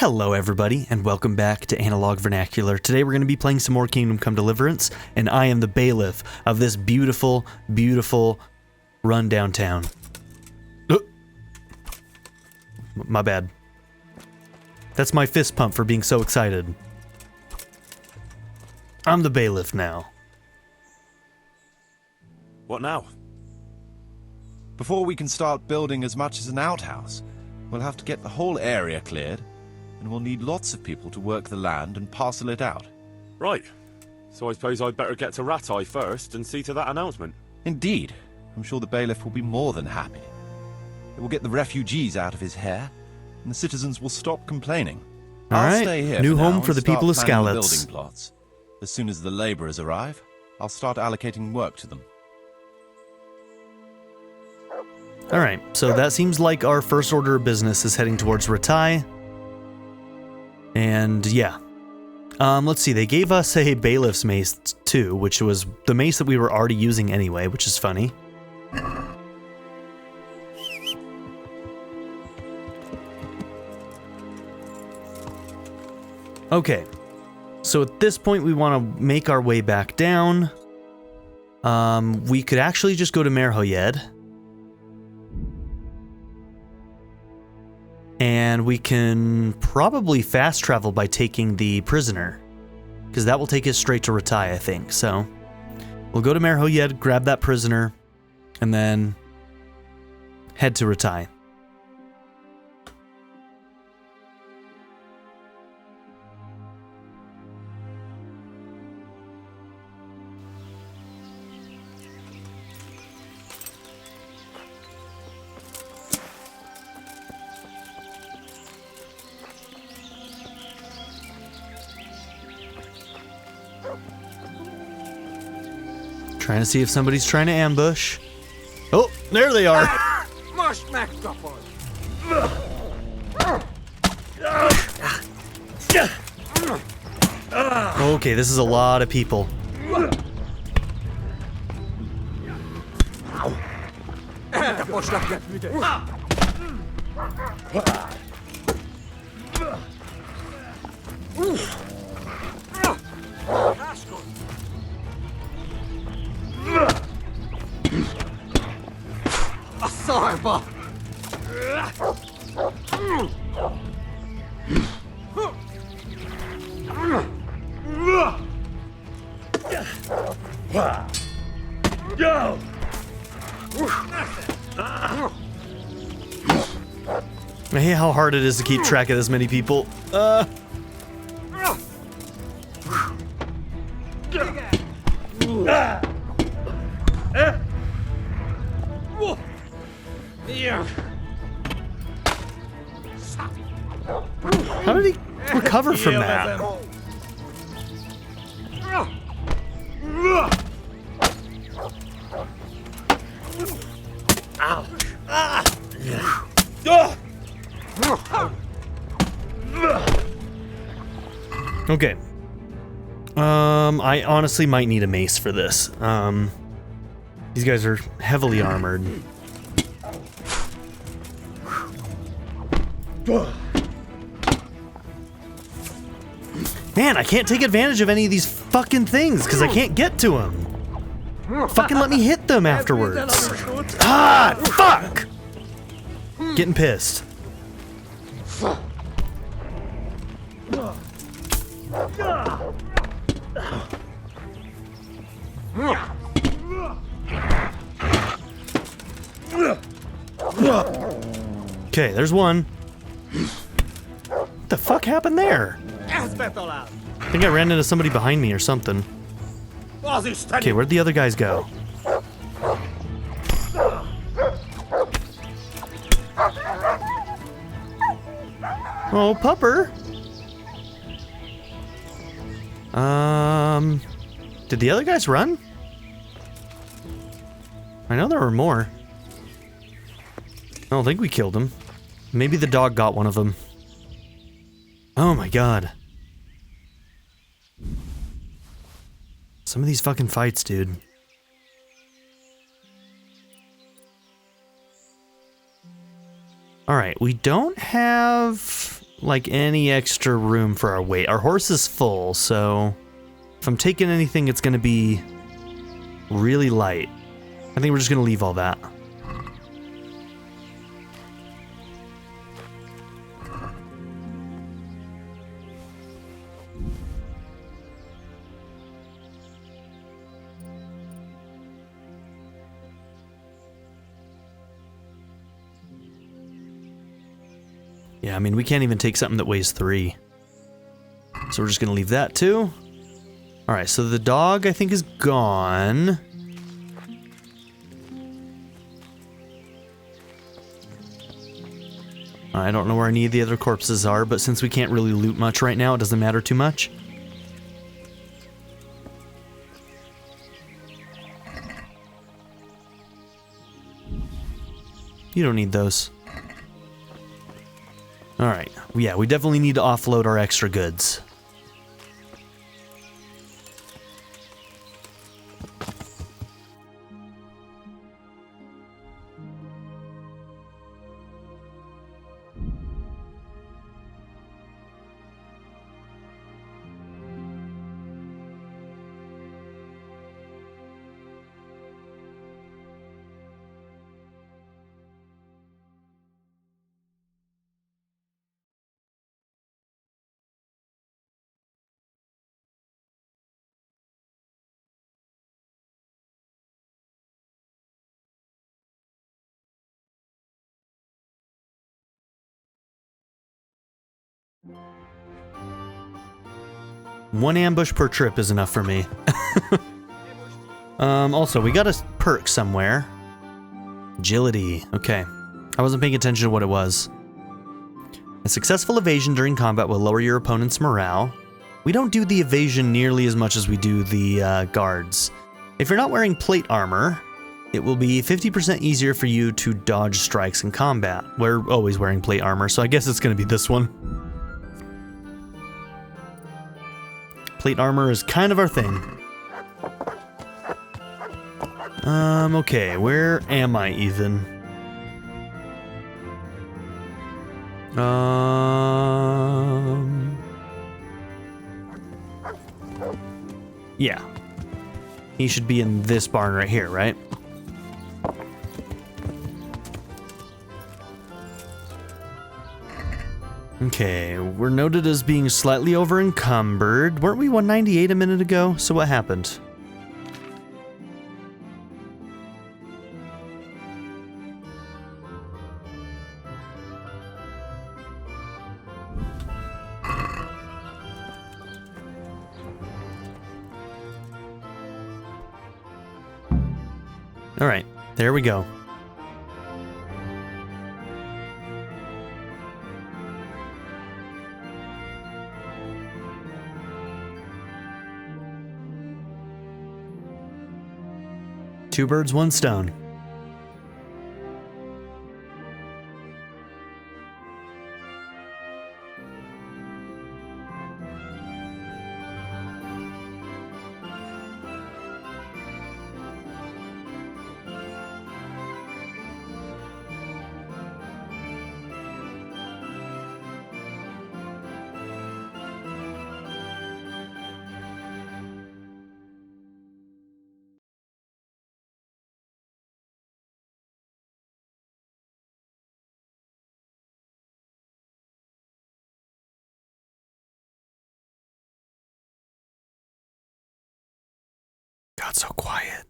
Hello everybody, and welcome back to Analog Vernacular. Today we're going to be playing some more Kingdom Come Deliverance, and I am the bailiff of this beautiful, beautiful run-down town. My bad. That's my fist pump for being so excited. I'm the bailiff now. What now? Before we can start building as much as an outhouse, we'll have to get the whole area cleared, and we'll need lots of people to work the land and parcel it out. Right. So I suppose I'd better get to Ratai first and see to that announcement. Indeed. I'm sure the bailiff will be more than happy. It will get the refugees out of his hair, and the citizens will stop complaining. I'll stay here new for home now for the and start people of planning the Skalitz. building plots. As soon as the laborers arrive, I'll start allocating work to them. Alright, so that seems like our first order of business is heading towards Ratai. And yeah. Let's see, they gave us a bailiff's mace too, which was the mace that we were already using anyway, which is funny. Okay, so at this point we want to make our way back down. We could actually just go to Merhoyed. And we can probably fast travel by taking the prisoner, because that will take us straight to Ratai, I think. So we'll go to Merhoyed, grab that prisoner, and then head to Ratai. Trying to see if somebody's trying to ambush. Oh, there they are. Okay, this is a lot of people. I hate how hard it is to keep track of this many people. How did he recover from that? Okay. I honestly might need a mace for this. These guys are heavily armored. Man, I can't take advantage of any of these fucking things because I can't get to them. Fucking let me hit them afterwards. Ah, fuck! Getting pissed. Okay, there's one. What the fuck happened there? I think I ran into somebody behind me or something. Okay, where'd the other guys go? Oh, pupper. Did the other guys run? I know there were more. I don't think we killed him. Maybe the dog got one of them. Oh my god. Some of these fucking fights, dude. Alright, we don't have like any extra room for our weight. Our horse is full, so if I'm taking anything, it's going to be really light. I think we're just going to leave all that. Yeah, I mean, we can't even take something that weighs 3. So we're just going to leave that too. Alright, so the dog, I think, is gone. I don't know where any of the other corpses are, but since we can't really loot much right now, it doesn't matter too much. You don't need those. Alright, yeah, we definitely need to offload our extra goods. One ambush per trip is enough for me. Also, we got a perk somewhere. Agility. Okay. I wasn't paying attention to what it was. A successful evasion during combat will lower your opponent's morale. We don't do the evasion nearly as much as we do the guards. If you're not wearing plate armor, it will be 50% easier for you to dodge strikes in combat. We're always wearing plate armor, so I guess it's going to be this one. Plate armor is kind of our thing. Okay, where am I even? Yeah. He should be in this barn right here, right? Okay, we're noted as being slightly over encumbered. Weren't we 198 a minute ago? So what happened? All right, there we go. Two birds, one stone. Got so quiet.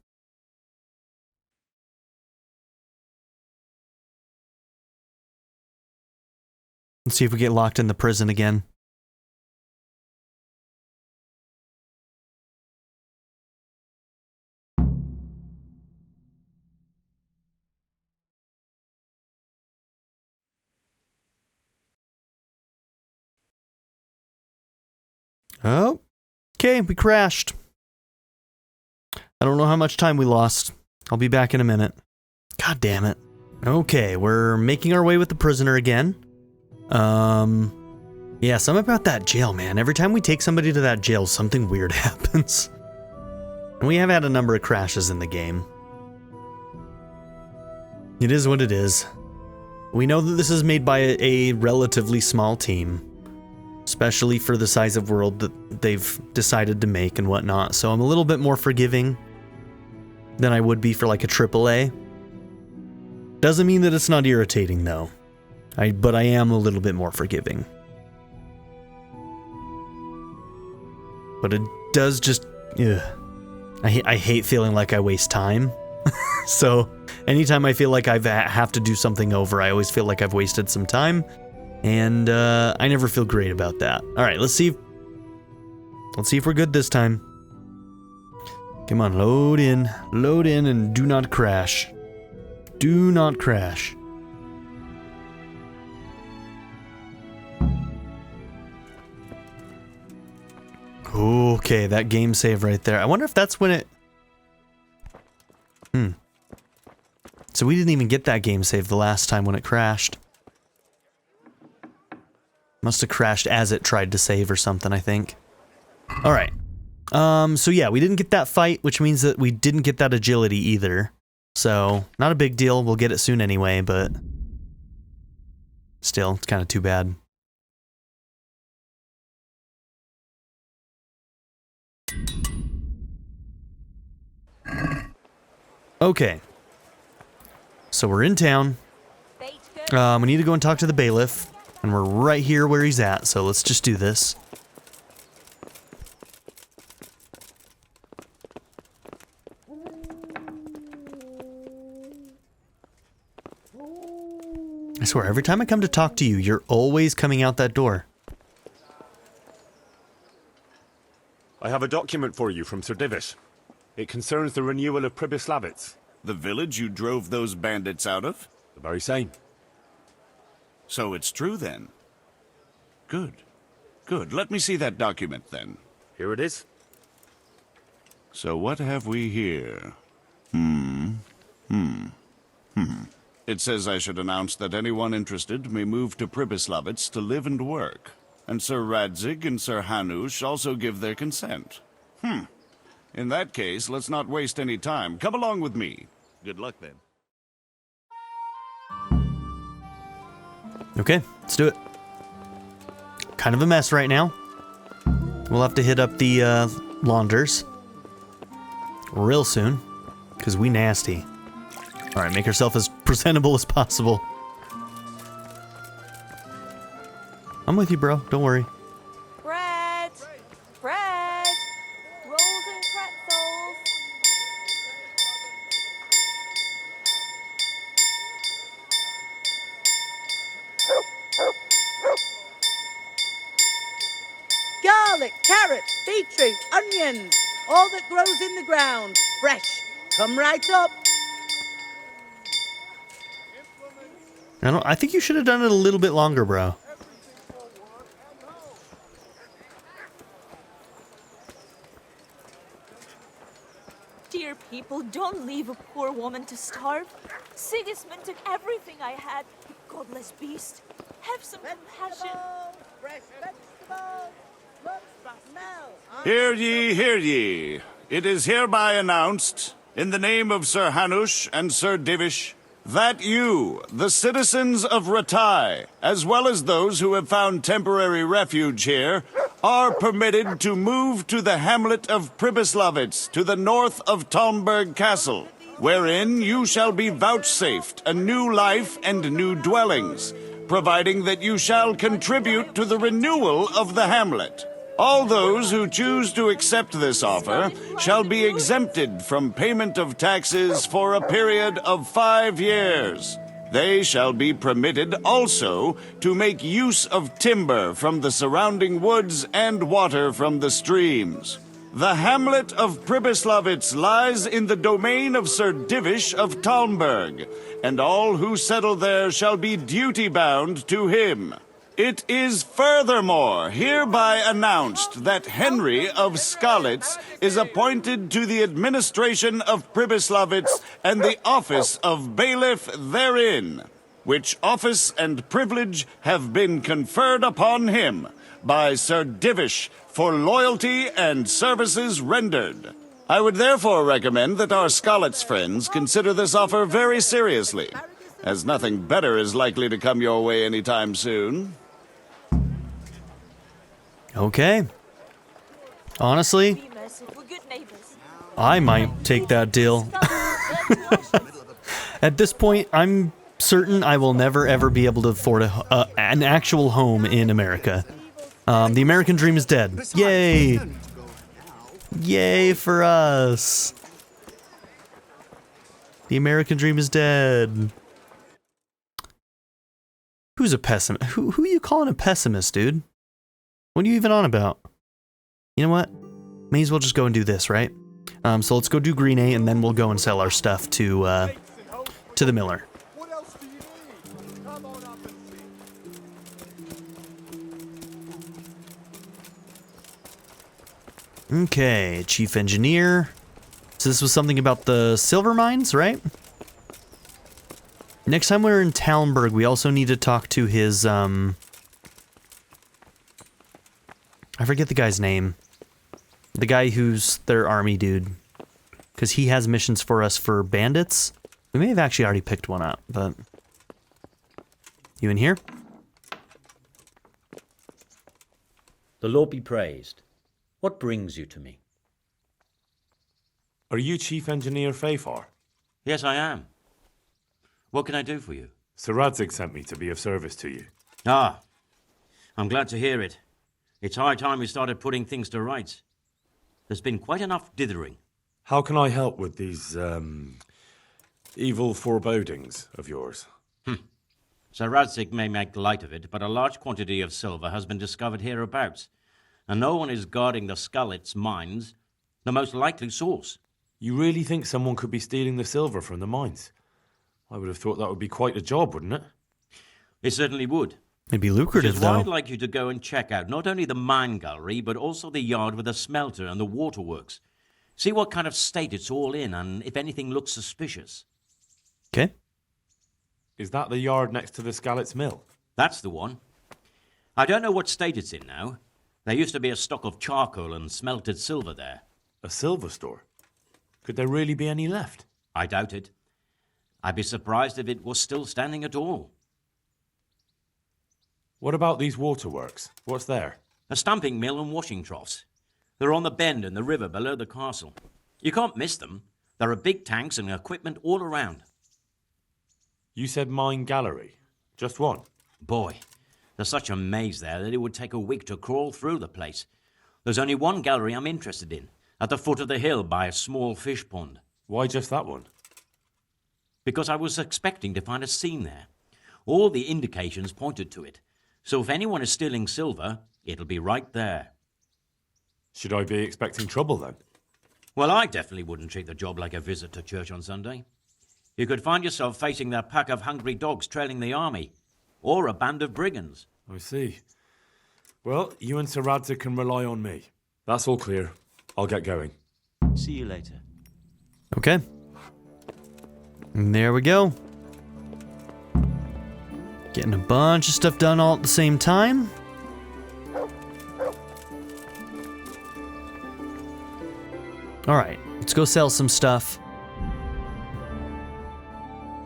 Let's see if we get locked in the prison again. Oh, okay, we crashed. I don't know how much time we lost. I'll be back in a minute. God damn it. Okay, we're making our way with the prisoner again. Yeah, something about that jail, man. Every time we take somebody to that jail, something weird happens. And we have had a number of crashes in the game. It is what it is. We know that this is made by a relatively small team, especially for the size of world that they've decided to make and whatnot, so I'm a little bit more forgiving than I would be for like a AAA. Doesn't mean that it's not irritating though, but I am a little bit more forgiving. But it does just, I hate feeling like I waste time. So anytime I feel like I have to do something over, I always feel like I've wasted some time, and I never feel great about that. All right, let's see if we're good this time. Come on, load in, and do not crash. Do not crash. Okay, that game save right there. I wonder if that's when it... So we didn't even get that game save the last time when it crashed. Must have crashed as it tried to save or something, I think. Alright. So yeah, we didn't get that fight, which means that we didn't get that agility either. So, not a big deal. We'll get it soon anyway, but... Still, it's kind of too bad. Okay. So we're in town. We need to go and talk to the bailiff. And we're right here where he's at, so let's just do this. I swear, every time I come to talk to you, you're always coming out that door. I have a document for you from Sir Divish. It concerns the renewal of Pribyslavitz. The village you drove those bandits out of? The very same. So it's true then? Good. Good. Let me see that document then. Here it is. So what have we here? It says I should announce that anyone interested may move to Pribyslavitz to live and work. And Sir Radzig and Sir Hanush also give their consent. In that case, let's not waste any time. Come along with me. Good luck then. Okay, let's do it. Kind of a mess right now. We'll have to hit up the launders real soon, because we nasty. Alright, make yourself as presentable as possible. I'm with you, bro. Don't worry. Bread! Bread! Rolls and pretzels! Garlic, carrots, beetroot, onions, all that grows in the ground. Fresh. Come right up. I think you should have done it a little bit longer, bro. Dear people, don't leave a poor woman to starve. Sigismund took everything I had. You godless beast. Have some compassion. Fresh vegetables. Look, smell. Hear ye, hear ye. It is hereby announced, in the name of Sir Hanush and Sir Divish, that you, the citizens of Ratai, as well as those who have found temporary refuge here, are permitted to move to the hamlet of Pribyslavitz to the north of Talmberg Castle, wherein you shall be vouchsafed a new life and new dwellings, providing that you shall contribute to the renewal of the hamlet. All those who choose to accept this offer shall be exempted from payment of taxes for a period of 5 years. They shall be permitted also to make use of timber from the surrounding woods and water from the streams. The hamlet of Pribyslavitz lies in the domain of Sir Divish of Talmberg, and all who settle there shall be duty-bound to him. It is furthermore hereby announced that Henry of Skalitz is appointed to the administration of Pribyslavitz and the office of bailiff therein, which office and privilege have been conferred upon him by Sir Divish for loyalty and services rendered. I would therefore recommend that our Skalitz friends consider this offer very seriously. as nothing better is likely to come your way anytime soon. Okay. Honestly, Be merciful, good neighbors. I might take that deal. At this point, I'm certain I will never ever be able to afford an actual home in America. The American dream is dead. Yay! Yay for us! The American dream is dead. Who's a pessimist? Who are you calling a pessimist, dude? What are you even on about? You know what? May as well just go and do this, right? So let's go do Green A, and then we'll go and sell our stuff to the miller. What else do you need? Come on up and see. Okay, chief engineer. So this was something about the silver mines, right? Next time we're in Talmberg, we also need to talk to his, I forget the guy's name. The guy who's their army dude. Because he has missions for us for bandits. We may have actually already picked one up, but... You in here? The Lord be praised. What brings you to me? Are you Chief Engineer Fafar? Yes, I am. What can I do for you? Sir Radzig sent me to be of service to you. Ah, I'm glad to hear it. It's high time we started putting things to rights. There's been quite enough dithering. How can I help with these, evil forebodings of yours? Sir Radzig may make light of it, but a large quantity of silver has been discovered hereabouts, and no one is guarding the Skalitz mines, the most likely source. You really think someone could be stealing the silver from the mines? I would have thought that would be quite a job, wouldn't it? It certainly would. It'd be Which lucrative, is why I'd though. like you to go and check out not only the mine gallery, but also the yard with the smelter and the waterworks. See what kind of state it's all in, and if anything looks suspicious. Okay. Is that the yard next to the Skalitz mill? That's the one. I don't know what state it's in now. There used to be a stock of charcoal and smelted silver there. A silver store? Could there really be any left? I doubt it. I'd be surprised if it was still standing at all. What about these waterworks? What's there? A stamping mill and washing troughs. They're on the bend in the river below the castle. You can't miss them. There are big tanks and equipment all around. You said mine gallery. Just one? Boy, there's such a maze there that it would take a week to crawl through the place. There's only one gallery I'm interested in, at the foot of the hill by a small fish pond. Why just that one? Because I was expecting to find a scene there. All the indications pointed to it. So if anyone is stealing silver, it'll be right there. Should I be expecting trouble then? Well, I definitely wouldn't treat the job like a visit to church on Sunday. You could find yourself facing that pack of hungry dogs trailing the army, or a band of brigands. I see. Well, you and Sir Radzig can rely on me. That's all clear. I'll get going. See you later. Okay. And there we go. Getting a bunch of stuff done all at the same time. Alright, let's go sell some stuff.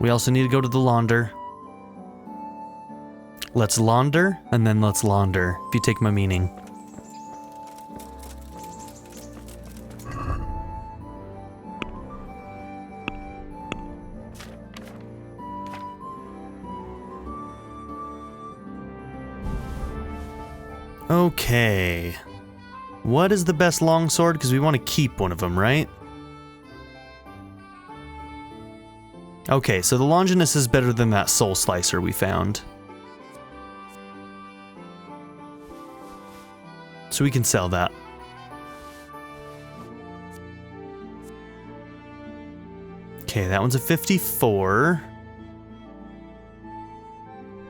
We also need to go to the launder. Let's launder, and then let's launder, if you take my meaning. Okay. What is the best longsword? Because we want to keep one of them, right? Okay, so the Longinus is better than that Soul Slicer we found. So we can sell that. Okay, that one's a 54.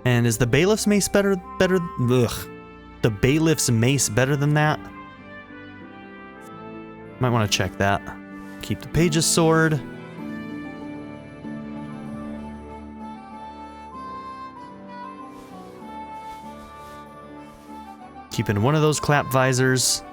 And is the Bailiff's Mace better? Ugh. The Bailiff's Mace better than that? Might want to check that. Keep the Page's Sword. Keeping one of those clap visors.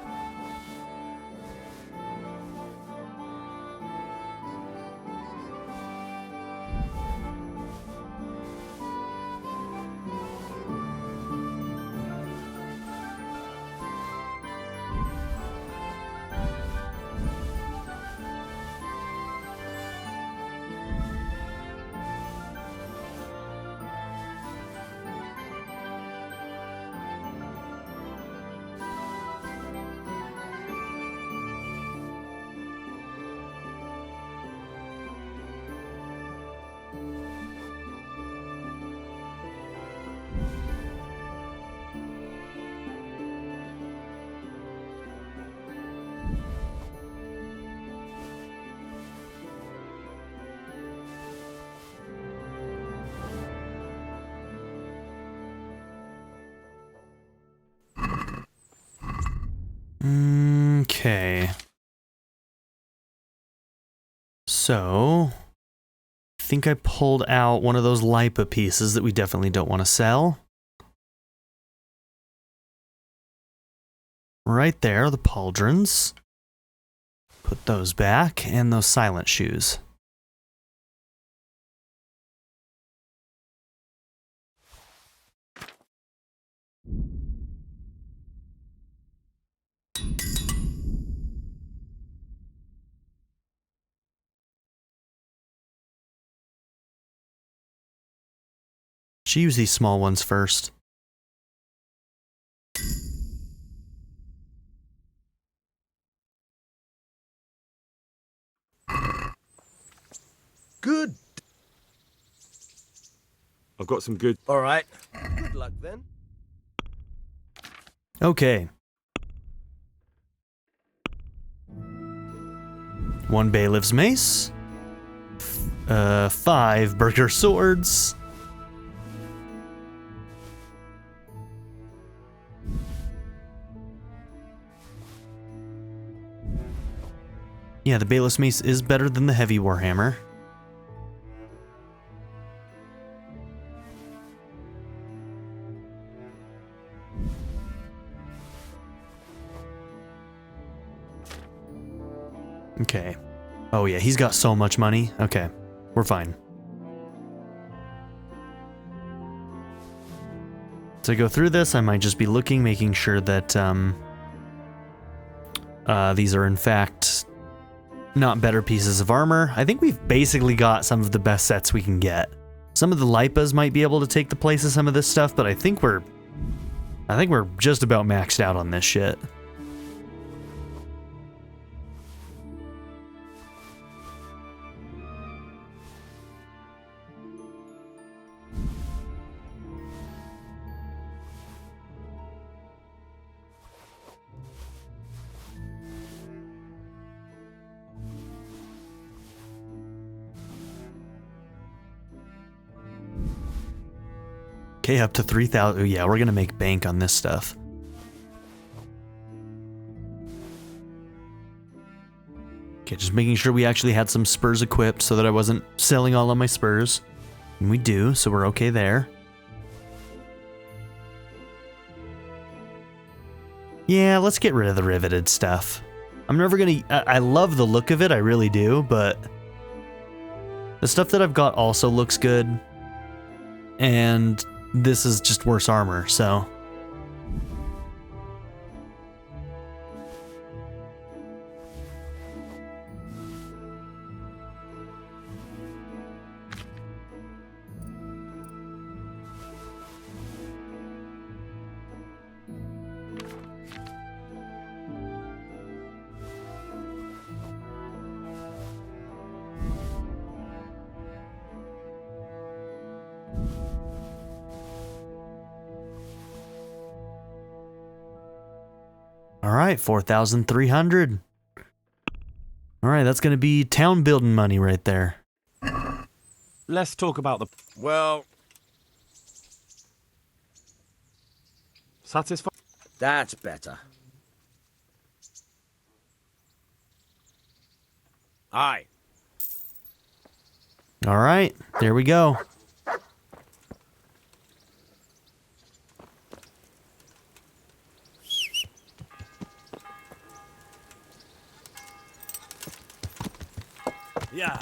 Okay. So, I think I pulled out one of those Lipa pieces that we definitely don't want to sell. Right there, the pauldrons. Put those back, and those silent shoes. Should use these small ones first. Good. I've got some good... All right. Good luck then. Okay. 1 bailiff's mace. 5 burger swords. Yeah, the bailiff's mace is better than the heavy warhammer. Okay. Oh yeah, he's got so much money. Okay, we're fine. To go through this, I might just be looking, making sure that these are in fact not better pieces of armor. I think we've basically got some of the best sets we can get. Some of the Lipas might be able to take the place of some of this stuff, but I think we're just about maxed out on this shit. Okay, up to 3,000. Oh, yeah, we're gonna make bank on this stuff. Okay, just making sure we actually had some spurs equipped so that I wasn't selling all of my spurs. And we do, so we're okay there. Yeah, let's get rid of the riveted stuff. I'm never gonna... I love the look of it, I really do, but... the stuff that I've got also looks good. And... this is just worse armor, so... Alright, 4,300. Alright, that's gonna be town building money right there. Let's talk about the... Well, satisfied. that's better. Aye. Alright, there we go. Yeah.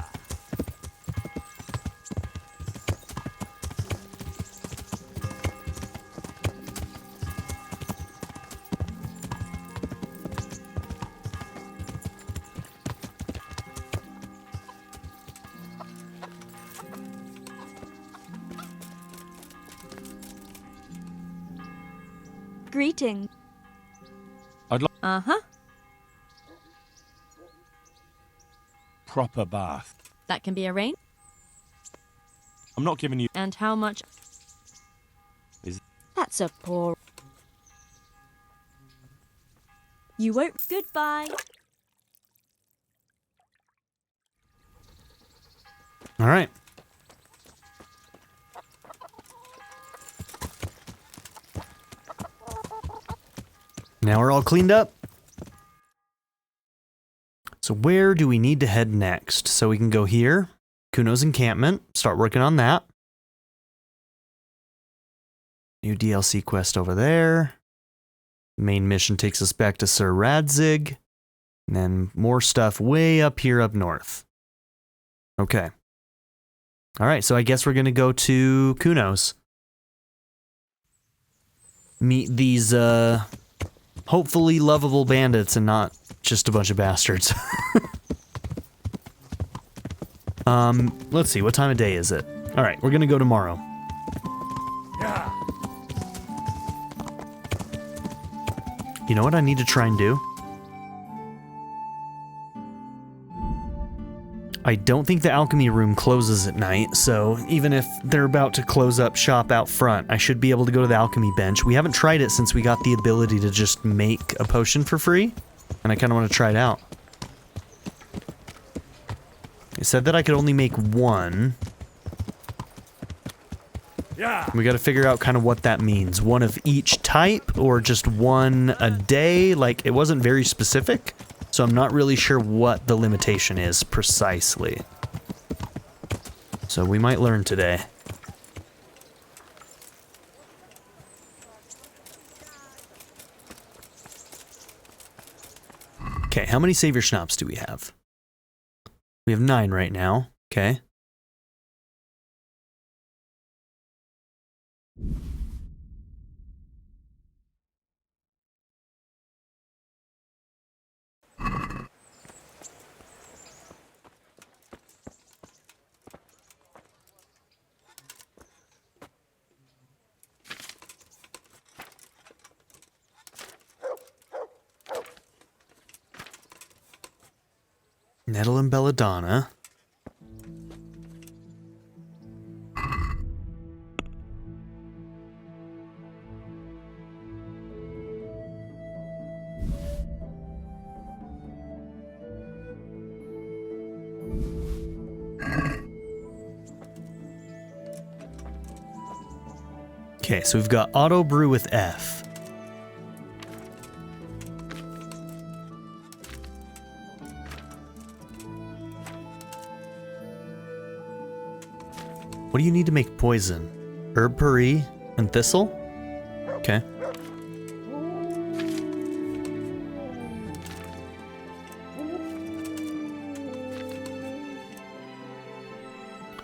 Greeting. I'd like Uh-huh. proper bath. That can be arranged. I'm not giving you... And how much? Is- That's a poor... You won't... Goodbye. Alright. Now we're all cleaned up. So where do we need to head next? So we can go here, Kuno's encampment, start working on that. New DLC quest over there. Main mission takes us back to Sir Radzig. And then more stuff way up here up north. Okay. Alright, so I guess we're going to go to Kuno's. Meet these, hopefully lovable bandits and not just a bunch of bastards. Let's see, what time of day is it? Alright, we're going to go tomorrow. You know what I need to try and do? I don't think the alchemy room closes at night, so even if they're about to close up shop out front, I should be able to go to the alchemy bench. We haven't tried it since we got the ability to just make a potion for free, and I kind of want to try it out. It said that I could only make one. Yeah. We got to figure out kind of what that means. One of each type, or just one a day? Like, it wasn't very specific. So I'm not really sure what the limitation is precisely. So we might learn today. Okay, how many savior schnapps do we have? We have 9 right now. Okay. Nettle and belladonna. Okay, so we've got auto brew with F. What do you need to make poison? Herb puree and thistle? Okay.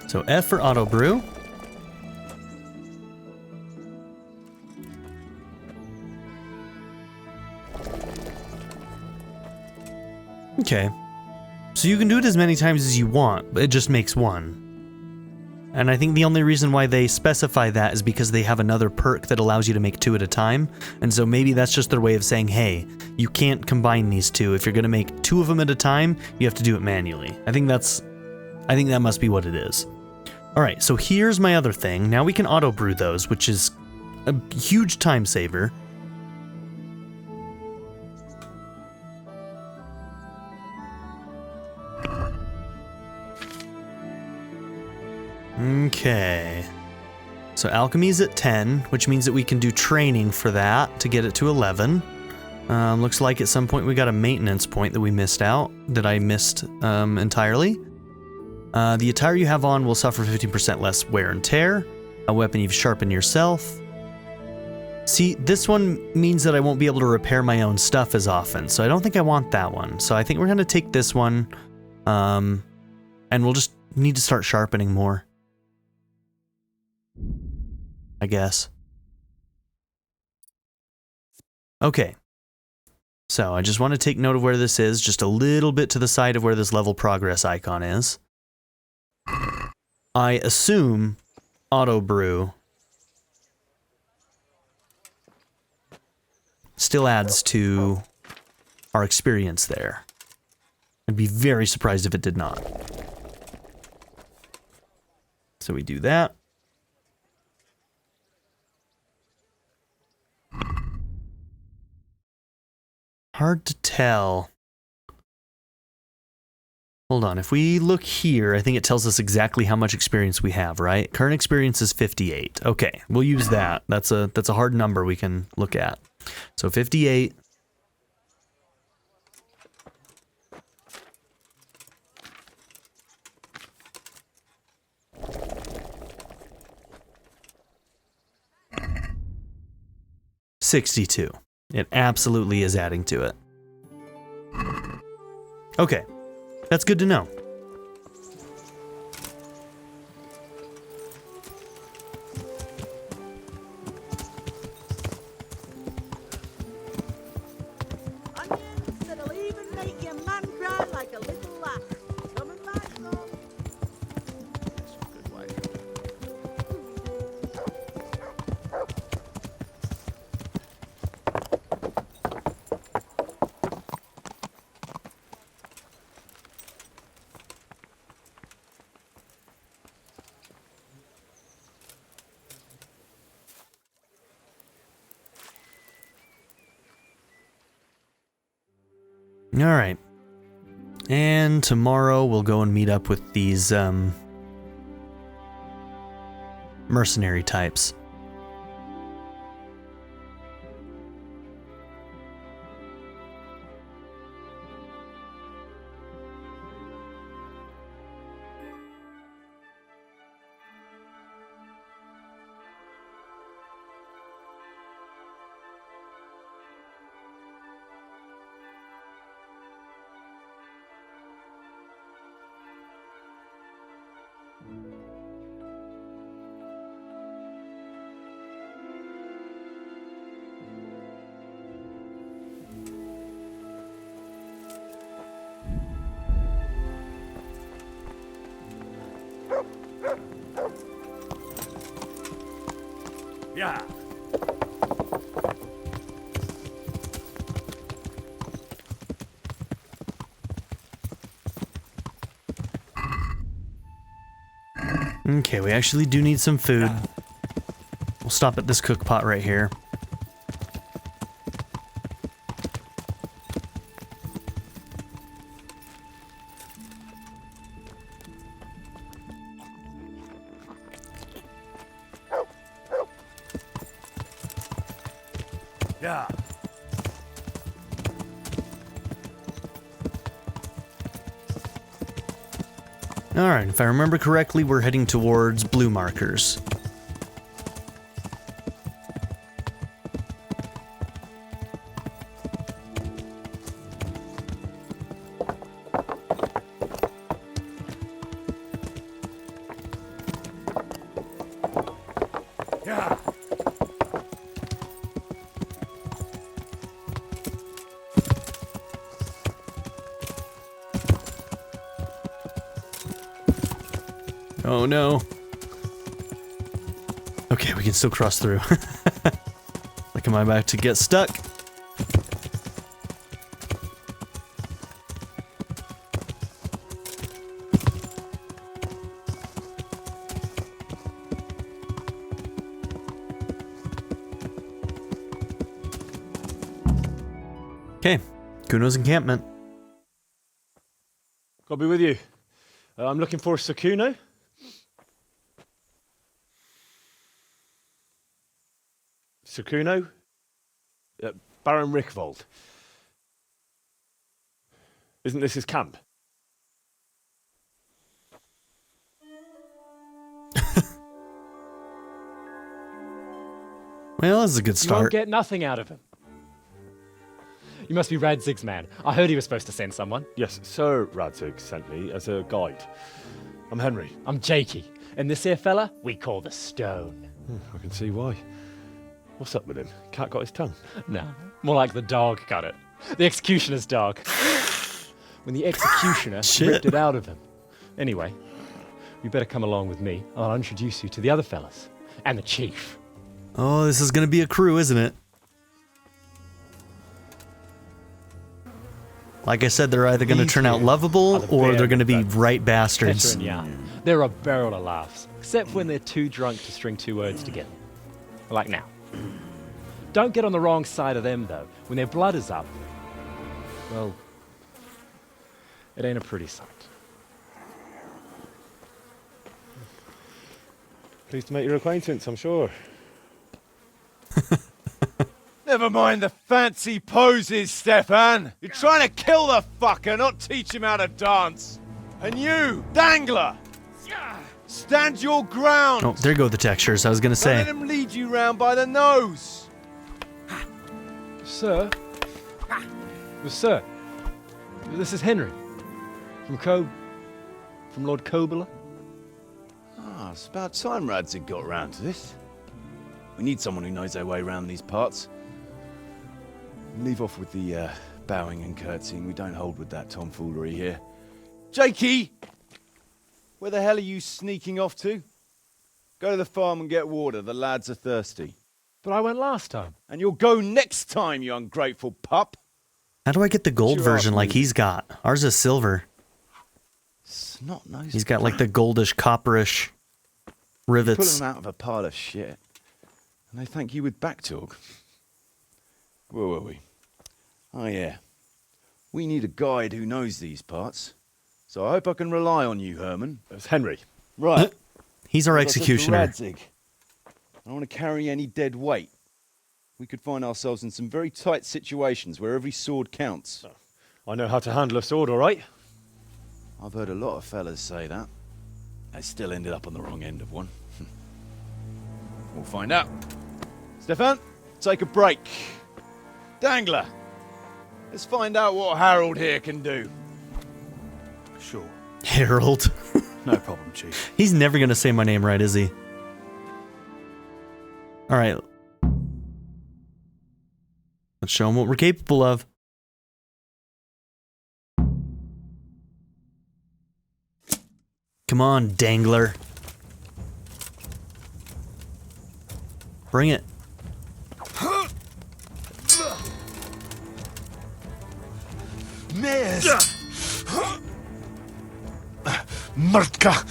So F for auto brew. Okay. So you can do it as many times as you want, but it just makes one. And I think the only reason why they specify that is because they have another perk that allows you to make 2 at a time. And so maybe that's just their way of saying, hey, you can't combine these 2. If you're going to make 2 of them at a time, you have to do it manually. I think that must be what it is. All right, so here's my other thing. Now we can auto brew those, which is a huge time saver. Okay, so alchemy's at 10, which means that we can do training for that to get it to 11. Looks like at some point we got a maintenance point that we missed out, that I missed entirely. The attire you have on will suffer 15% less wear and tear. A weapon you've sharpened yourself. See, this one means that I won't be able to repair my own stuff as often, so I don't think I want that one. So I think we're going to take this one, and we'll just need to start sharpening more, I guess. Okay. So I just want to take note of where this is, just a little bit to the side of where this level progress icon is. I assume auto brew still adds to our experience there. I'd be very surprised if it did not. So we do that. Hard to tell. Hold on, if we look here, I think it tells us exactly how much experience we have, right? Current experience is 58. Okay, we'll use that. That's a hard number we can look at. So 58. 62. It absolutely is adding to it. Okay, that's good to know. Onions that'll even make your man cry like a little lass. Come and buy some. All right. And tomorrow we'll go and meet up with these mercenary types. Yeah. Okay, we actually do need some food. We'll stop at this cook pot right here. Yeah. Alright, if I remember correctly, we're heading towards blue markers. Yeah. Oh no. Okay, we can still cross through. Like, am I about to get stuck? Okay, Kuno's encampment. I'll be with you. I'm looking for Sir Kuno. Sir Kuno? Baron Rickvold. Isn't this his camp? Well, this is a good You won't start. get nothing out of him. You must be Radzig's man. I heard he was supposed to send someone. Yes, Sir Radzig sent me as a guide. I'm Henry. I'm Jakey. And this here fella, we call the Stone. I can see why. What's up with him? Cat got his tongue. No, more like the dog got it. The executioner's dog. When the executioner ripped it out of him. Anyway, you better come along with me. I'll introduce you to the other fellas. And the chief. Oh, this is gonna be a crew, isn't it? Like I said, they're either gonna These turn out here lovable are the or they're bare gonna be buds. right Petter bastards. and Jan. They're a barrel of laughs. Except when they're too drunk to string two words together. Like now. Don't get on the wrong side of them, though. When their blood is up, well, it ain't a pretty sight. Pleased to make your acquaintance, I'm sure. Never mind the fancy poses, Stefan. You're trying to kill the fucker, not teach him how to dance. And you, Dangler, stand your ground. Oh, there go the textures. I was gonna Don't let say. him lead you round by the nose. Sir? Well, sir, this is Henry. From Lord Kobler. Ah, it's about time Radzig got round to this. We need someone who knows their way around these parts. Leave off with the bowing and curtsying. We don't hold with that tomfoolery here. Jakey! Where the hell are you sneaking off to? Go to the farm and get water. The lads are thirsty. But I went last time. And you'll go next time, you ungrateful pup. How do I get the gold Sure, version like please. he's got? Ours is silver. Snot-nosed. He's got like the goldish, copperish Pull rivets. them out of a pile of shit. And they thank you with back talk. Where were we? Oh, yeah. We need a guide who knows these parts. So I hope I can rely on you, Herman. It's Henry. Right. He's our As I said to executioner. Radzig, I don't want to carry any dead weight. We could find ourselves in some very tight situations where every sword counts. I know how to handle a sword, all right? I've heard a lot of fellas say that. They still ended up on the wrong end of one. We'll find out. Stefan, take a break. Dangler, let's find out what Harold here can do. Sure. Harold. No problem, Chief. He's never going to say my name right, is he? All right. Let's show him what we're capable of. Come on, dangler. Bring it. Mares! Mrtka!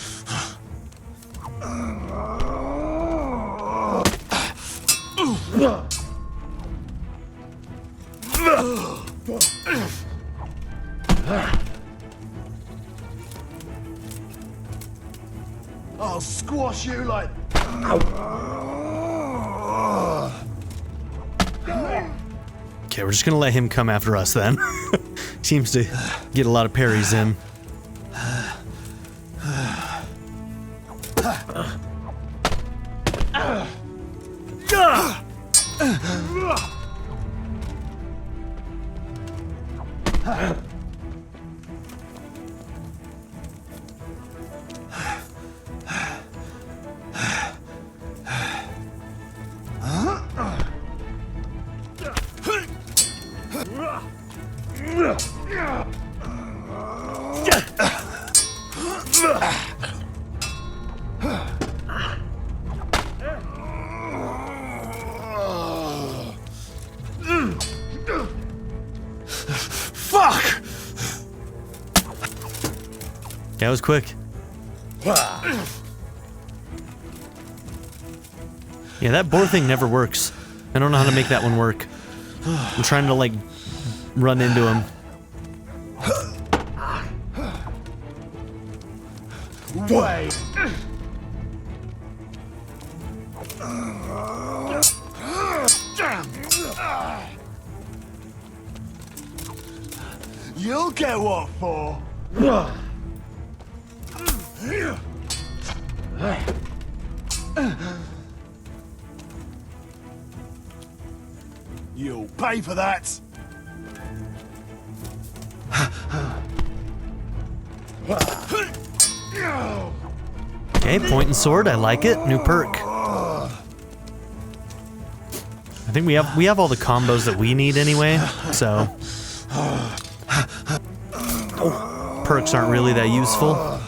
I'll squash you like... Okay, we're just going to let him come after us then. Seems to get a lot of parries in. Fuck! That was quick. Yeah, that boar thing never works. I don't know how to make that one work. I'm trying to, like, run into him. Wait! You'll get what for? You'll pay for that. Okay, point and sword. I like it. New perk. I think we have all the combos that we need anyway, so perks aren't really that useful.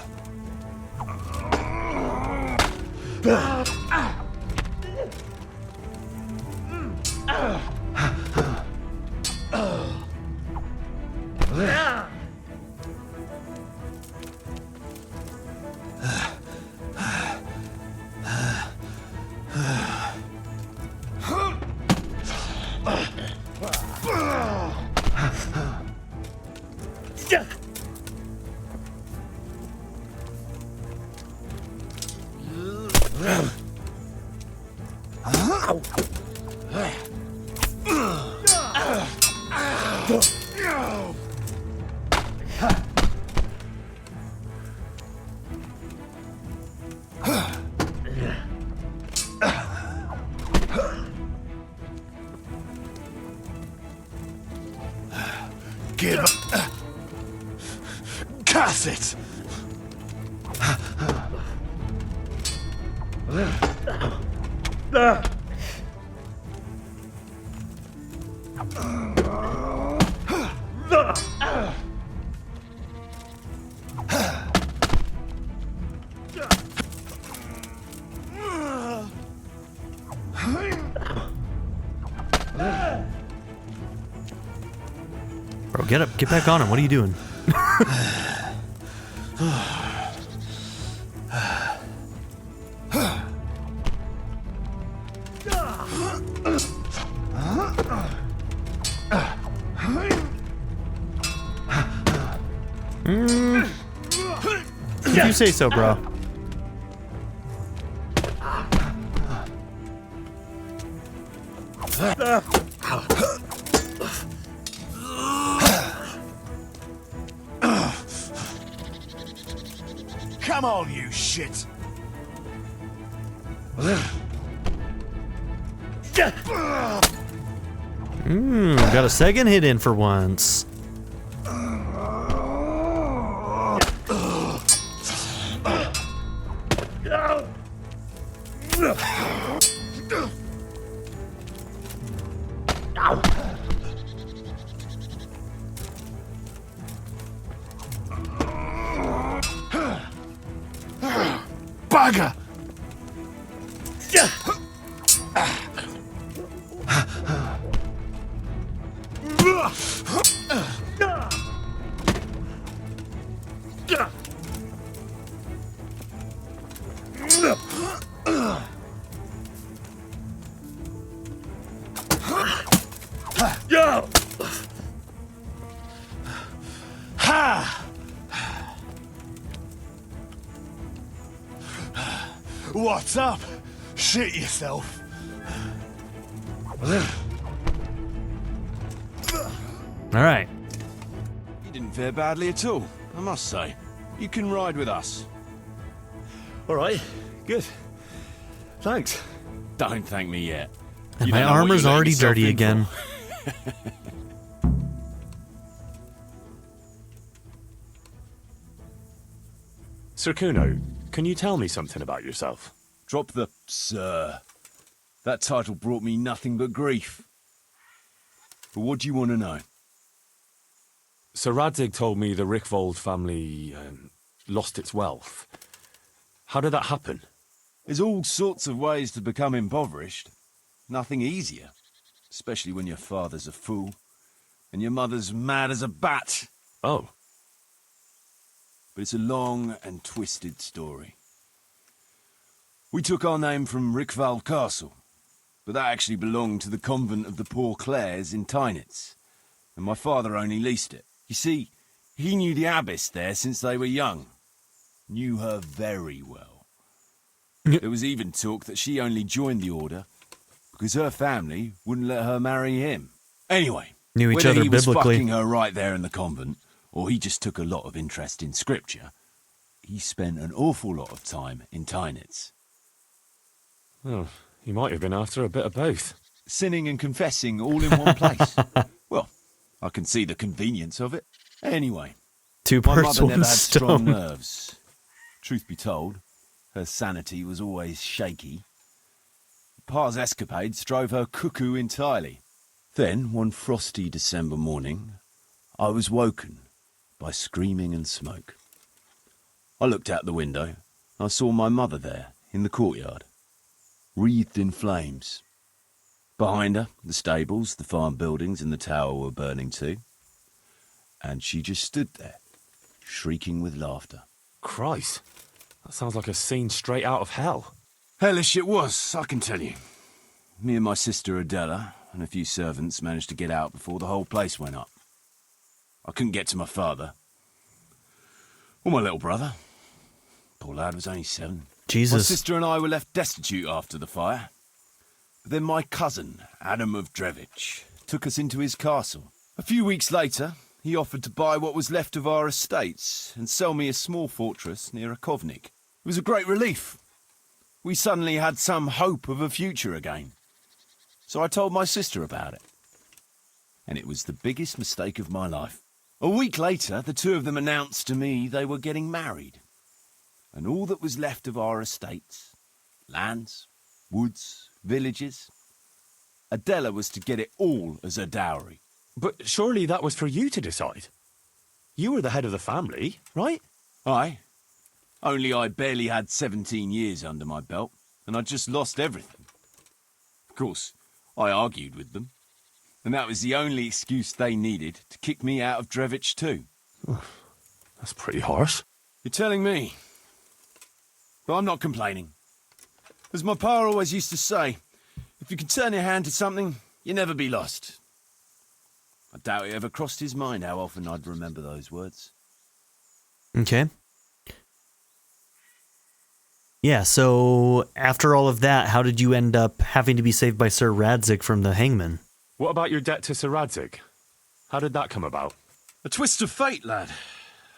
Give. Curse it! Bro, get up. Get back on him. What are you doing? If you say so, bro. Come on, you shit! Got a second hit in for once. Bugger! What's up? Shit yourself. All right. You didn't fare badly at all, I must say. You can ride with us. All right, good. Thanks. Don't thank me yet. And You my don't know what armor's you're letting already yourself dirty in again. for. Sir Kuno, can you tell me something about yourself? Drop the sir. That title brought me nothing but grief. But what do you want to know? Sir Radzig told me the Rickvold family lost its wealth. How did that happen? There's all sorts of ways to become impoverished. Nothing easier. Especially when your father's a fool and your mother's mad as a bat. Oh. But it's a long and twisted story. We took our name from Rickvold Castle, but that actually belonged to the convent of the Poor Clares in Tynitz, and my father only leased it. You see, he knew the abbess there since they were young. Knew her very well. There was even talk that she only joined the order because her family wouldn't let her marry him. Anyway, Knew each whether other he was biblically. fucking her right there in the convent, or he just took a lot of interest in scripture, he spent an awful lot of time in Tynitz. Oh, he might have been after a bit of both. Sinning and confessing all in one place. Well, I can see the convenience of it. Anyway, Two my birds, mother one never had strong stone. nerves. Truth be told, her sanity was always shaky. Pa's escapades drove her cuckoo entirely. Then, one frosty December morning, I was woken by screaming and smoke. I looked out the window. I saw my mother there, in the courtyard, wreathed in flames. Behind her, the stables, the farm buildings and the tower were burning too. And she just stood there, shrieking with laughter. Christ, that sounds like a scene straight out of hell. Hellish it was, I can tell you. Me and my sister Adela and a few servants managed to get out before the whole place went up. I couldn't get to my father. Or my little brother. Poor lad was only 7. Jesus. My sister and I were left destitute after the fire. But then my cousin, Adam of Drevich, took us into his castle. A few weeks later, he offered to buy what was left of our estates and sell me a small fortress near a Kovnik. It was a great relief. We suddenly had some hope of a future again. So I told my sister about it. And it was the biggest mistake of my life. A week later, the two of them announced to me they were getting married. And all that was left of our estates, lands, woods, villages, Adela was to get it all as a dowry. But surely that was for you to decide. You were the head of the family, right? Aye. Only I barely had 17 years under my belt, and I'd just lost everything. Of course, I argued with them, and that was the only excuse they needed to kick me out of Drevich too. That's pretty harsh. You're telling me. But I'm not complaining. As my pa always used to say, if you can turn your hand to something, you never be lost. I doubt it ever crossed his mind how often I'd remember those words. Okay. Yeah, so after all of that, how did you end up having to be saved by Sir Radzig from the hangman? What about your debt to Sir Radzig? How did that come about? A twist of fate, lad.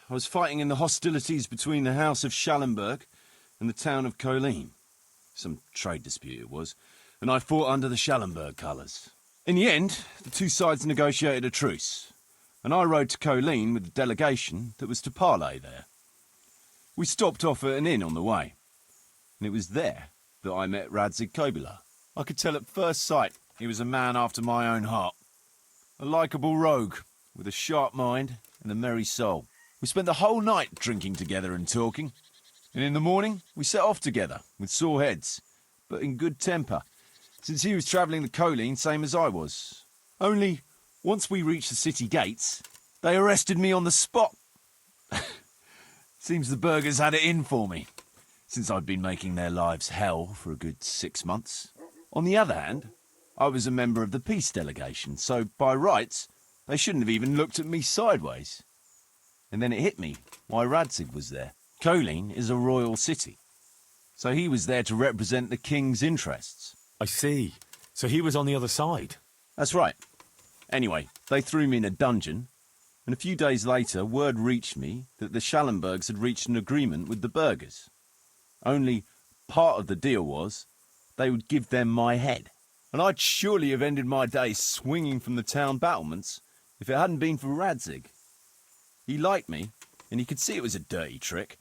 I was fighting in the hostilities between the House of Schallenberg and the town of Colleen. Some trade dispute it was, and I fought under the Schallenberg colours. In the end, the two sides negotiated a truce, and I rode to Colleen with the delegation that was to parley there. We stopped off at an inn on the way, and it was there that I met Radzig Kobyla. I could tell at first sight he was a man after my own heart. A likeable rogue, with a sharp mind and a merry soul. We spent the whole night drinking together and talking, and in the morning we set off together, with sore heads, but in good temper, since he was travelling the Colleen same as I was. Only, once we reached the city gates, they arrested me on the spot. Seems the burghers had it in for me, since I'd been making their lives hell for a good 6 months. On the other hand, I was a member of the peace delegation, so by rights, they shouldn't have even looked at me sideways. And then it hit me why Radzig was there. Colleen is a royal city, so he was there to represent the king's interests. I see. So he was on the other side. That's right. Anyway, they threw me in a dungeon, and a few days later word reached me that the Schallenbergs had reached an agreement with the burghers. Only part of the deal was they would give them my head. And I'd surely have ended my days swinging from the town battlements if it hadn't been for Radzig. He liked me, and he could see it was a dirty trick,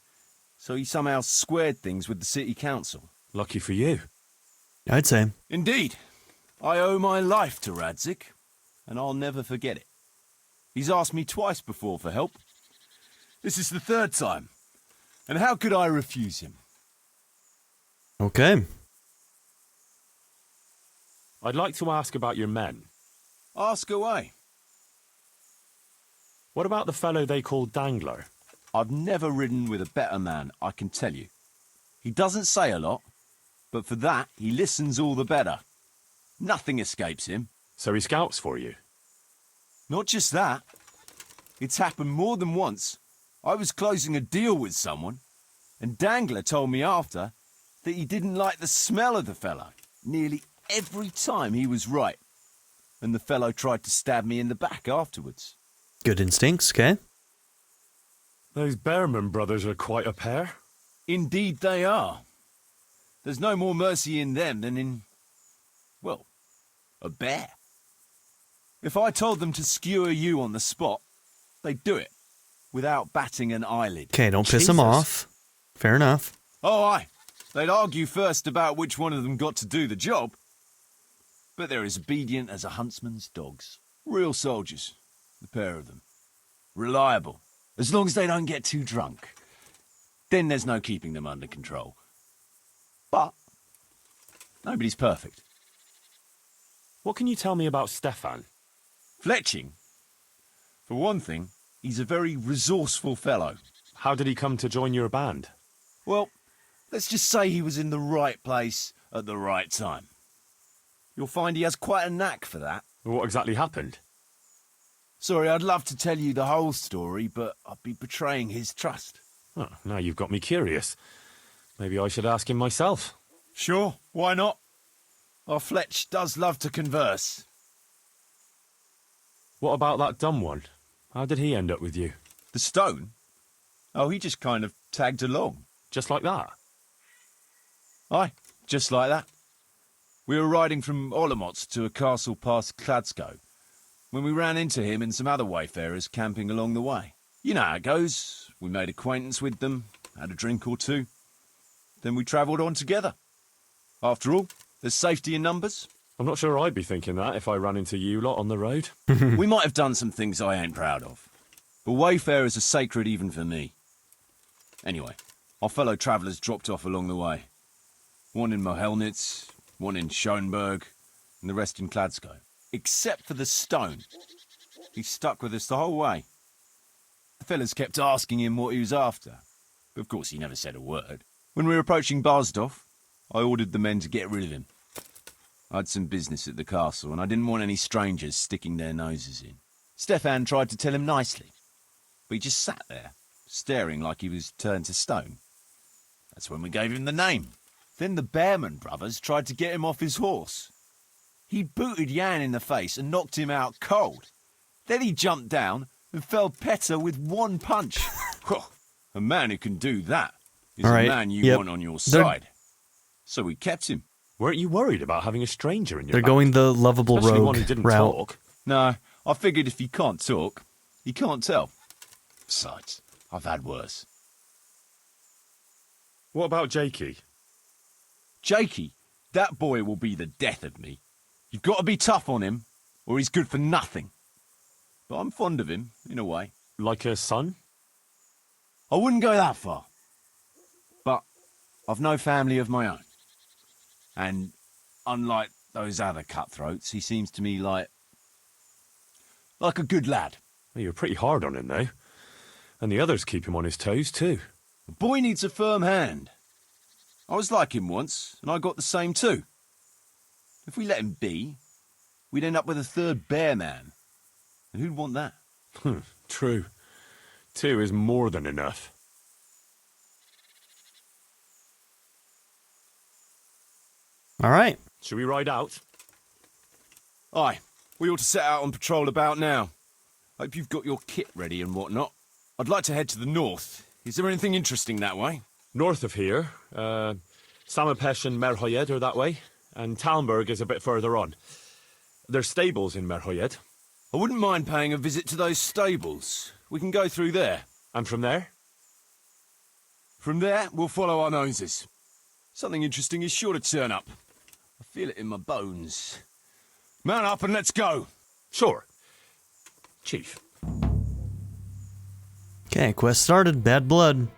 so he somehow squared things with the city council. Lucky for you. I'd say. Indeed. I owe my life to Radzig, and I'll never forget it. He's asked me twice before for help. This is the third time, and how could I refuse him? Okay. I'd like to ask about your men. Ask away. What about the fellow they call Dangler? I've never ridden with a better man, I can tell you. He doesn't say a lot, but for that, he listens all the better. Nothing escapes him. So he scouts for you? Not just that. It's happened more than once. I was closing a deal with someone, and Dangler told me after that he didn't like the smell of the fellow nearly every time he was right, and the fellow tried to stab me in the back afterwards. Good instincts, okay? Those Behrman brothers are quite a pair. Indeed they are. There's no more mercy in them than in, well, a bear. If I told them to skewer you on the spot, they'd do it, without batting an eyelid. Okay, don't piss them off. Fair enough. Oh, aye. They'd argue first about which one of them got to do the job. But they're as obedient as a huntsman's dogs. Real soldiers, the pair of them. Reliable, as long as they don't get too drunk. Then there's no keeping them under control. But nobody's perfect. What can you tell me about Stefan? Fletching? For one thing, he's a very resourceful fellow. How did he come to join your band? Well, let's just say he was in the right place at the right time. You'll find he has quite a knack for that. What exactly happened? Sorry, I'd love to tell you the whole story, but I'd be betraying his trust. Oh, now you've got me curious. Maybe I should ask him myself. Sure, why not? Our Fletch does love to converse. What about that dumb one? How did he end up with you? The stone? Oh, he just kind of tagged along. Just like that? Aye, just like that. We were riding from Olomouc to a castle past Kladsko, when we ran into him and some other wayfarers camping along the way. You know how it goes. We made acquaintance with them, had a drink or two. Then we travelled on together. After all, there's safety in numbers. I'm not sure I'd be thinking that if I ran into you lot on the road. We might have done some things I ain't proud of. But wayfarers are sacred even for me. Anyway, our fellow travellers dropped off along the way. One in Mohelnitz, one in Schoenberg, and the rest in Kladsko. Except for the stone. He stuck with us the whole way. The fellas kept asking him what he was after. But of course he never said a word. When we were approaching Barsdorf, I ordered the men to get rid of him. I had some business at the castle, and I didn't want any strangers sticking their noses in. Stefan tried to tell him nicely, but he just sat there, staring like he was turned to stone. That's when we gave him the name. Then the Bearman brothers tried to get him off his horse. He booted Jan in the face and knocked him out cold. Then he jumped down and felled Petter with one punch. A man who can do that is a man you want on your side. So we kept him. Weren't you worried about having a stranger in your They're back? going the lovable Especially rogue one who didn't route. talk. No, I figured if he can't talk, he can't tell. Besides, I've had worse. What about Jakey? Jakey, that boy will be the death of me. You've got to be tough on him, or he's good for nothing. But I'm fond of him, in a way. Like a son? I wouldn't go that far. But I've no family of my own. And unlike those other cutthroats, he seems to me like a good lad. Well, you're pretty hard on him, though. And the others keep him on his toes, too. The boy needs a firm hand. I was like him once, and I got the same too. If we let him be, we'd end up with a third bear man. And who'd want that? True. 2 is more than enough. All right. Should we ride out? Aye, we ought to set out on patrol about now. Hope you've got your kit ready and whatnot. I'd like to head to the north. Is there anything interesting that way? North of here, Samapesh and Merhoyed are that way, and Talmberg is a bit further on. There's stables in Merhoyed. I wouldn't mind paying a visit to those stables. We can go through there. And from there? From there, we'll follow our noses. Something interesting is sure to turn up. I feel it in my bones. Mount up and let's go. Sure. Chief. Okay, quest started. Bad blood.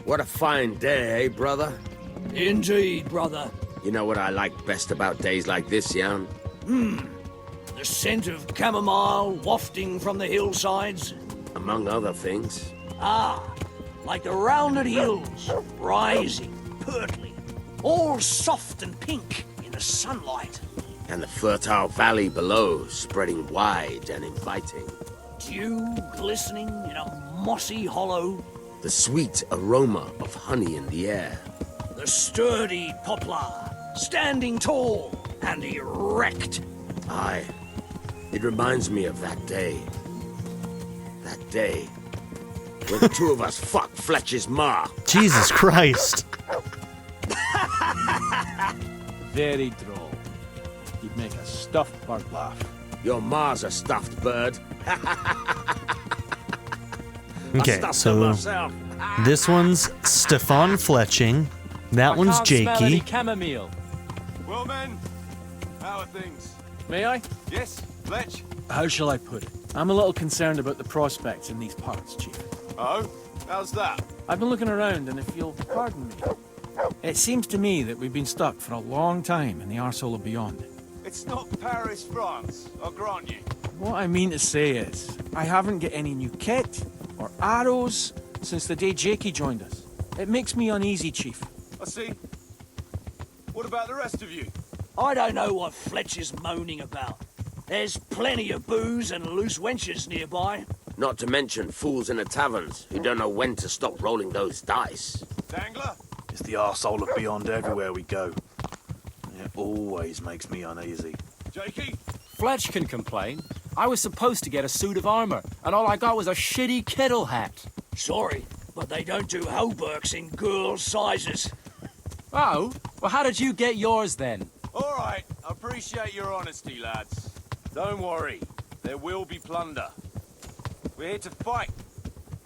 What a fine day, eh, brother? Indeed, brother. You know what I like best about days like this, Jan? The scent of chamomile wafting from the hillsides. Among other things. Ah, like the rounded hills, rising, purtling, all soft and pink in the sunlight. And the fertile valley below, spreading wide and inviting. Dew glistening in a mossy hollow. The sweet aroma of honey in the air. The sturdy poplar, standing tall and erect. Aye, it reminds me of that day. That day when the two of us fucked Fletcher's ma. Jesus Christ. Very droll. You'd make a stuffed bird laugh. Your ma's a stuffed bird. Okay, so this one's Stefan Fletching. That one's Jakey. Chamomile. Well, men, how are things? May I? Yes, Fletch? How shall I put it? I'm a little concerned about the prospects in these parts, Chief. Oh? How's that? I've been looking around, and if you'll pardon me, it seems to me that we've been stuck for a long time in the arsehole of beyond. It's not Paris, France, I'll grant you. What I mean to say is, I haven't got any new kit or arrows since the day Jakey joined us. It makes me uneasy, Chief. I see. What about the rest of you? I don't know what Fletch is moaning about. There's plenty of booze and loose wenches nearby. Not to mention fools in the taverns who don't know when to stop rolling those dice. Dangler? It's the arsehole of Beyond everywhere we go. It always makes me uneasy. Jakey? Fletch can complain. I was supposed to get a suit of armor, and all I got was a shitty kettle hat. Sorry, but they don't do hauberks in girls' sizes. Oh? Well, how did you get yours then? All right, I appreciate your honesty, lads. Don't worry, there will be plunder. We're here to fight,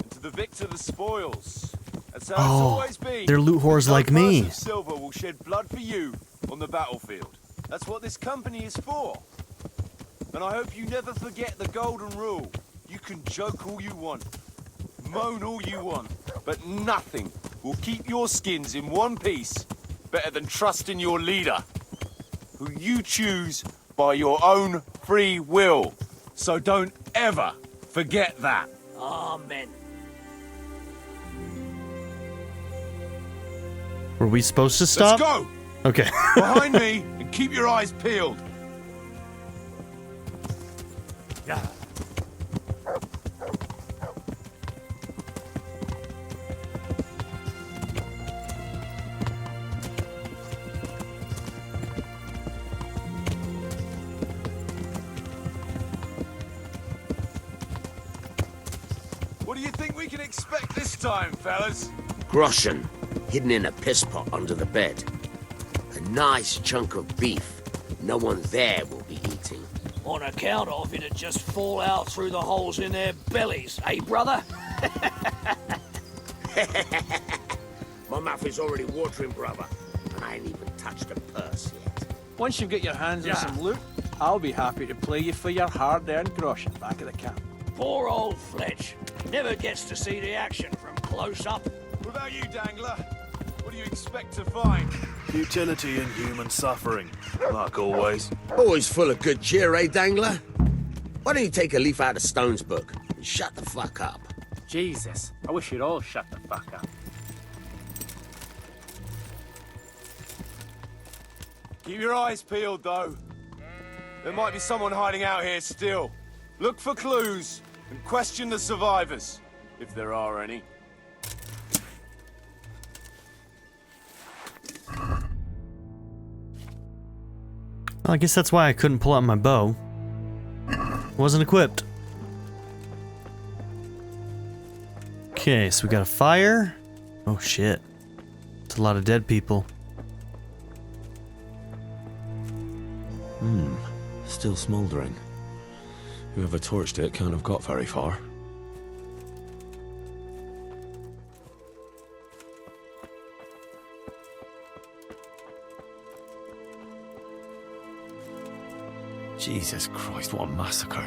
and to the victor the spoils. That's how it's always been. They're loot whores like me. No purse of silver will shed blood for you on the battlefield. That's what this company is for. And I hope you never forget the golden rule. You can joke all you want, moan all you want, but nothing will keep your skins in one piece better than trusting your leader, who you choose by your own free will. So don't ever forget that. Amen. Were we supposed to stop? Let's go! Okay. Behind me, and keep your eyes peeled. Yeah. What do you think we can expect this time, fellas? Groschen, hidden in a piss pot under the bed. A nice chunk of beef no one there will be eating. On account of it'd just fall out through the holes in their bellies, eh, brother? My mouth is already watering, brother, and I ain't even touched a purse yet. Once you've got your hands on some loot, I'll be happy to play you for your hard-earned groschen back at the camp. Poor old Fletch. Never gets to see the action from close up. What about you, Dangler? What do you expect to find? Futility and human suffering, like always. Always full of good cheer, eh, Dangler? Why don't you take a leaf out of Stone's book and shut the fuck up? Jesus, I wish you'd all shut the fuck up. Keep your eyes peeled, though. There might be someone hiding out here still. Look for clues and question the survivors, if there are any. Well, I guess that's why I couldn't pull out my bow. Wasn't equipped. Okay, so we got a fire. Oh shit. It's a lot of dead people. Still smouldering. Whoever torched it can't have got very far. Jesus Christ, what a massacre.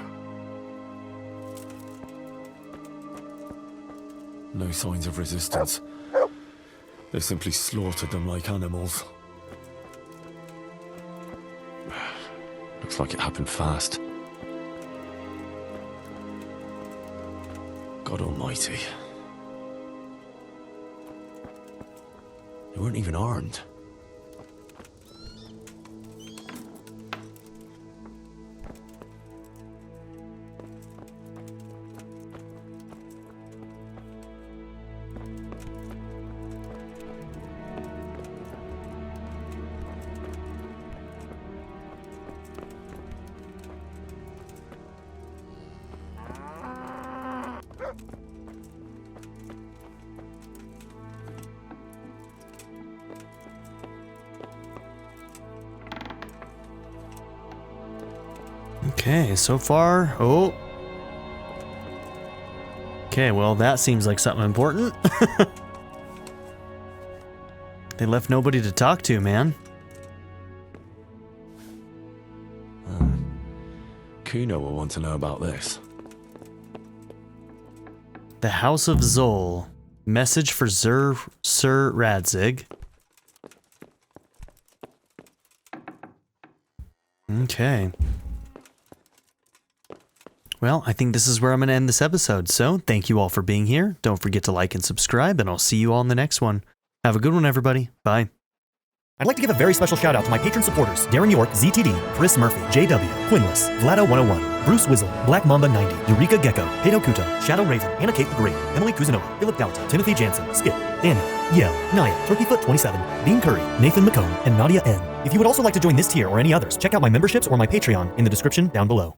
No signs of resistance. They simply slaughtered them like animals. Looks like it happened fast. God almighty. They weren't even armed. Okay, so far. Oh. Okay, well, that seems like something important. They left nobody to talk to, man. Kuno will want to know about this. The House of Zol. Message for Sir Radzig. Okay. Okay. Well, I think this is where I'm going to end this episode. So, thank you all for being here. Don't forget to like and subscribe, and I'll see you all in the next one. Have a good one, everybody. Bye. I'd like to give a very special shout out to my patron supporters: Darren York, ZTD, Chris Murphy, JW, Quinless, Vlado101, Bruce Wizzle, Black Mamba 90, Eureka Gecko, Hato Kuto, Shadow Raven, Anna Kate the Great, Emily Kuzanova, Philip Dalton, Timothy Jansen, Skip, Daniel, Yell, Naya, Turkeyfoot 27, Bean Curry, Nathan McComb, and Nadia N. If you would also like to join this tier or any others, check out my memberships or my Patreon in the description down below.